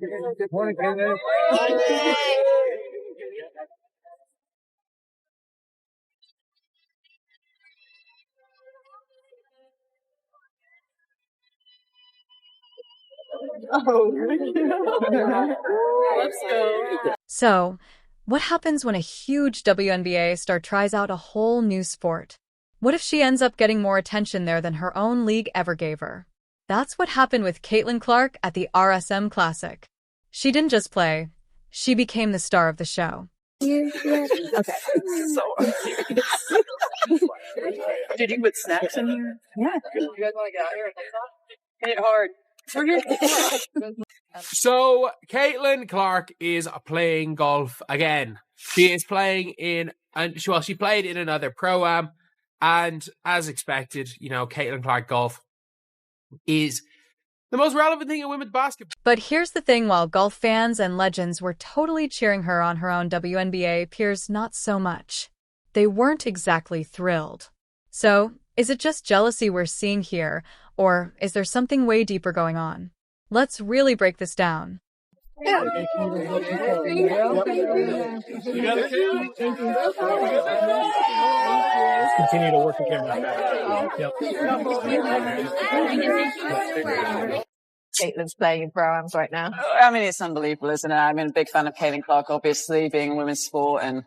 Good morning, Kevin. Let's go. So, what happens when a huge WNBA star tries out a whole new sport? What if she ends up getting more attention there than her own league ever gave her? That's what happened with Caitlin Clark at the RSM Classic. She didn't just play, she became the star of the show. Okay. So did you put snacks in here? Yeah. You guys want to get out here and hit it hard? So, Caitlin Clark is playing golf again. She is playing she played in another pro-am, and as expected, Caitlin Clark golf is the most relevant thing in women's basketball. But here's the thing, while golf fans and legends were totally cheering her on, her own WNBA peers not so much. They weren't exactly thrilled. So, is it just jealousy we're seeing here, or is there something way deeper going on? Let's really break this down. Yeah. Continue to work the camera. Yep. Caitlin's playing in pro-ams right now. I mean, it's unbelievable, isn't it? I'm a big fan of Caitlin Clark, obviously, being a women's sport, and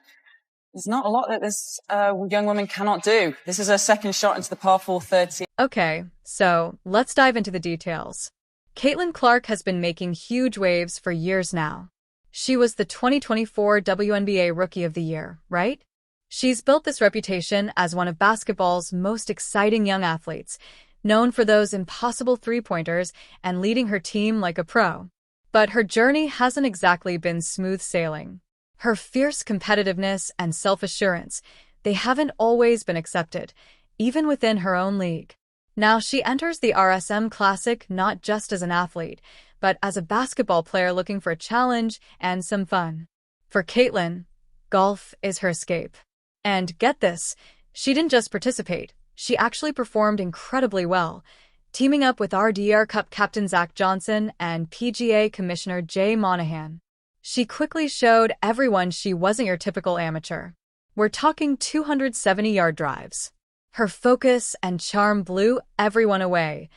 there's not a lot that this young woman cannot do. This is her second shot into the par 4 30. Okay, so let's dive into the details. Caitlin Clark has been making huge waves for years now. She was the 2024 WNBA Rookie of the Year, right? She's built this reputation as one of basketball's most exciting young athletes, known for those impossible three-pointers and leading her team like a pro. But her journey hasn't exactly been smooth sailing. Her fierce competitiveness and self-assurance, they haven't always been accepted, even within her own league. Now she enters the RSM Classic not just as an athlete, but as a basketball player looking for a challenge and some fun. For Caitlin, golf is her escape. And get this, she didn't just participate, she actually performed incredibly well, teaming up with RDR Cup captain Zach Johnson and PGA Commissioner Jay Monahan. She quickly showed everyone she wasn't your typical amateur. We're talking 270-yard drives. Her focus and charm blew everyone away,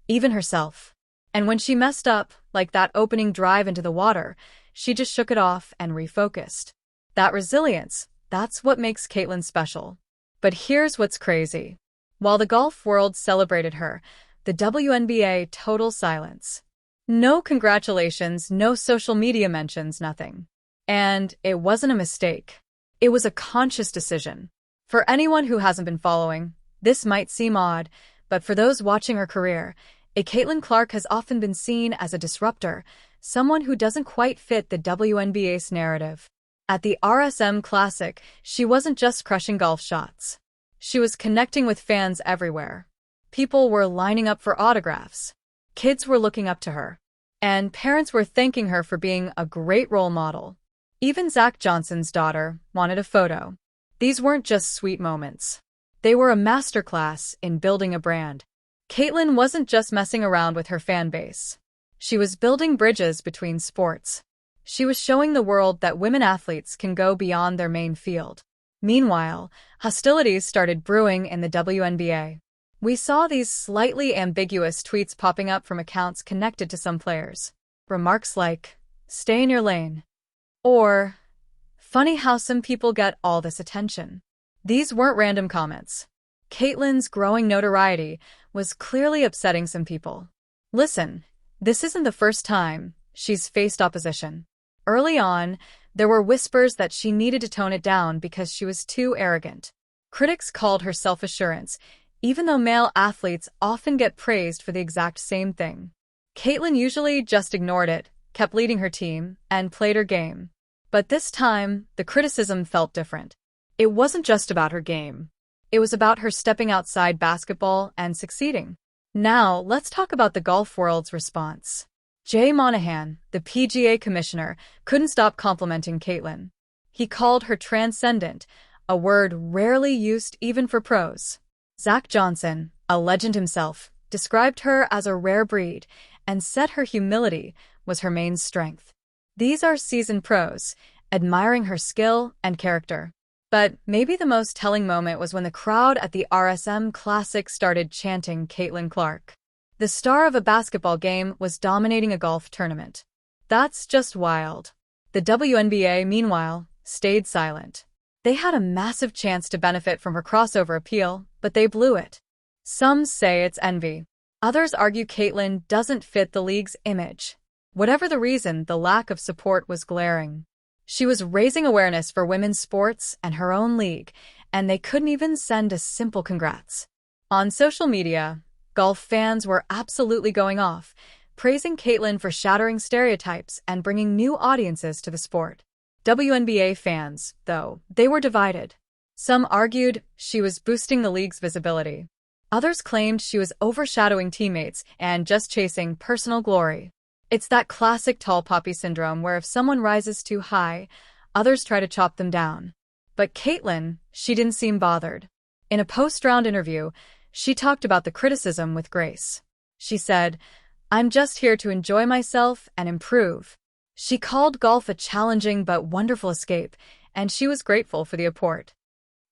even herself. And when she messed up, like that opening drive into the water, she just shook it off and refocused. That resilience, that's what makes Caitlin special. But here's what's crazy. While the golf world celebrated her, the WNBA total silence. No congratulations, no social media mentions, nothing. And it wasn't a mistake. It was a conscious decision. For anyone who hasn't been following, this might seem odd, but for those watching her career, Caitlin Clark has often been seen as a disruptor, someone who doesn't quite fit the WNBA's narrative. At the RSM Classic, she wasn't just crushing golf shots. She was connecting with fans everywhere. People were lining up for autographs. Kids were looking up to her. And parents were thanking her for being a great role model. Even Zach Johnson's daughter wanted a photo. These weren't just sweet moments. They were a masterclass in building a brand. Caitlin wasn't just messing around with her fan base. She was building bridges between sports. She was showing the world that women athletes can go beyond their main field. Meanwhile, hostilities started brewing in the WNBA. We saw these slightly ambiguous tweets popping up from accounts connected to some players. Remarks like, "Stay in your lane," or, "Funny how some people get all this attention." These weren't random comments. Caitlin's growing notoriety was clearly upsetting some people. Listen, this isn't the first time she's faced opposition. Early on, there were whispers that she needed to tone it down because she was too arrogant. Critics called her self-assurance, even though male athletes often get praised for the exact same thing. Caitlin usually just ignored it, kept leading her team, and played her game. But this time, the criticism felt different. It wasn't just about her game. It was about her stepping outside basketball and succeeding. Now, let's talk about the golf world's response. Jay Monahan, the PGA commissioner, couldn't stop complimenting Caitlin. He called her transcendent, a word rarely used even for pros. Zach Johnson, a legend himself, described her as a rare breed, and said her humility was her main strength. These are seasoned pros, admiring her skill and character. But maybe the most telling moment was when the crowd at the RSM Classic started chanting Caitlin Clark. The star of a basketball game was dominating a golf tournament. That's just wild. The WNBA, meanwhile, stayed silent. They had a massive chance to benefit from her crossover appeal, but they blew it. Some say it's envy. Others argue Caitlin doesn't fit the league's image. Whatever the reason, the lack of support was glaring. She was raising awareness for women's sports and her own league, and they couldn't even send a simple congrats. On social media, golf fans were absolutely going off, praising Caitlin for shattering stereotypes and bringing new audiences to the sport. WNBA fans, though, they were divided. Some argued she was boosting the league's visibility. Others claimed she was overshadowing teammates and just chasing personal glory. It's that classic tall poppy syndrome where if someone rises too high, others try to chop them down. But Caitlin, she didn't seem bothered. In a post-round interview, she talked about the criticism with grace. She said, "I'm just here to enjoy myself and improve." She called golf a challenging but wonderful escape, and she was grateful for the support.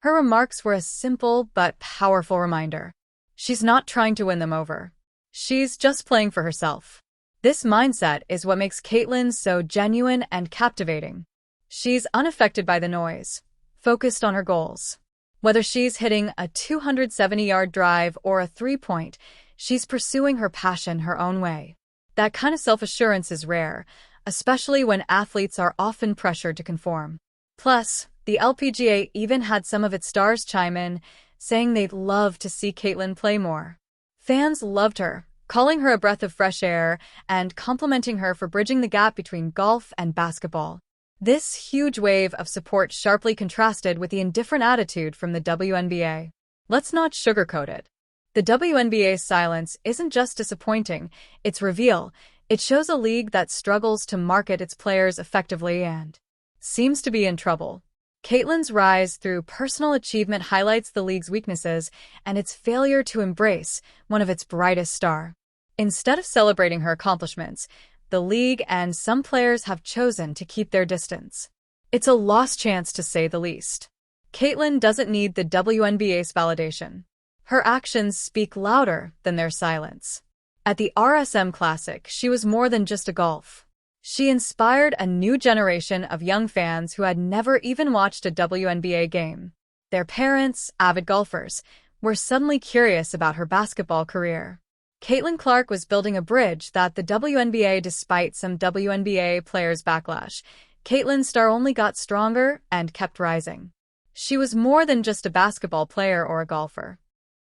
Her remarks were a simple but powerful reminder. She's not trying to win them over. She's just playing for herself. This mindset is what makes Caitlin so genuine and captivating. She's unaffected by the noise, focused on her goals. Whether she's hitting a 270-yard drive or a three-point, she's pursuing her passion her own way. That kind of self-assurance is rare, especially when athletes are often pressured to conform. Plus, the LPGA even had some of its stars chime in, saying they'd love to see Caitlin play more. Fans loved her, calling her a breath of fresh air and complimenting her for bridging the gap between golf and basketball. This huge wave of support sharply contrasted with the indifferent attitude from the WNBA. Let's not sugarcoat it. The WNBA's silence isn't just disappointing, it's reveal. It shows a league that struggles to market its players effectively and seems to be in trouble. Caitlin's rise through personal achievement highlights the league's weaknesses and its failure to embrace one of its brightest stars. Instead of celebrating her accomplishments, the league and some players have chosen to keep their distance. It's a lost chance to say the least. Caitlin doesn't need the WNBA's validation. Her actions speak louder than their silence. At the RSM Classic, she was more than just a golf. She inspired a new generation of young fans who had never even watched a WNBA game. Their parents, avid golfers, were suddenly curious about her basketball career. Caitlin Clark was building a bridge that the WNBA, despite some WNBA players' backlash, Caitlin's star only got stronger and kept rising. She was more than just a basketball player or a golfer.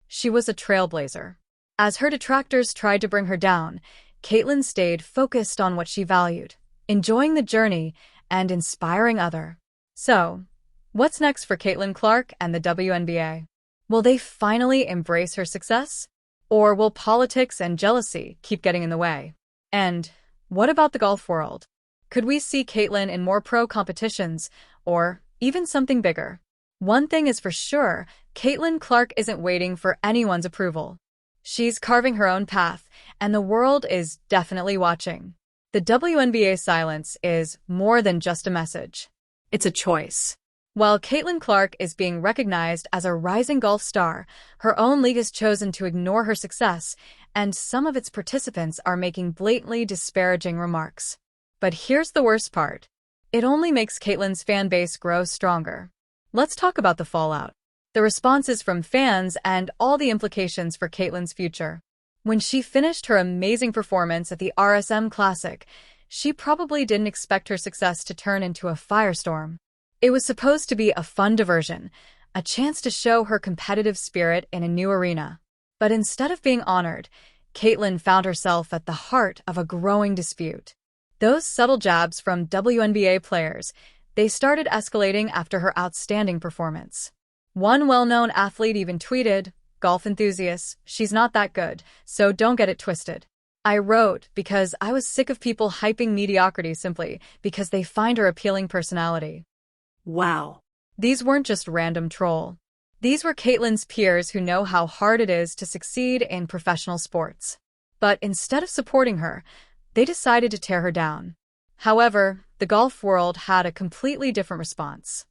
She was a trailblazer. As her detractors tried to bring her down, Caitlin stayed focused on what she valued, enjoying the journey and inspiring others. So, what's next for Caitlin Clark and the WNBA? Will they finally embrace her success? Or will politics and jealousy keep getting in the way? And what about the golf world? Could we see Caitlin in more pro competitions, or even something bigger? One thing is for sure, Caitlin Clark isn't waiting for anyone's approval. She's carving her own path, and the world is definitely watching. The WNBA silence is more than just a message. It's a choice. While Caitlin Clark is being recognized as a rising golf star, her own league has chosen to ignore her success, and some of its participants are making blatantly disparaging remarks. But here's the worst part. It only makes Caitlin's fan base grow stronger. Let's talk about the fallout, the responses from fans, and all the implications for Caitlin's future. When she finished her amazing performance at the RSM Classic, she probably didn't expect her success to turn into a firestorm. It was supposed to be a fun diversion, a chance to show her competitive spirit in a new arena. But instead of being honored, Caitlin found herself at the heart of a growing dispute. Those subtle jabs from WNBA players, they started escalating after her outstanding performance. One well-known athlete even tweeted, "Golf enthusiasts, she's not that good, so don't get it twisted." I wrote because I was sick of people hyping mediocrity simply because they find her appealing personality. Wow. These weren't just random troll. These were Caitlin's peers who know how hard it is to succeed in professional sports. But instead of supporting her, they decided to tear her down. However, the golf world had a completely different response.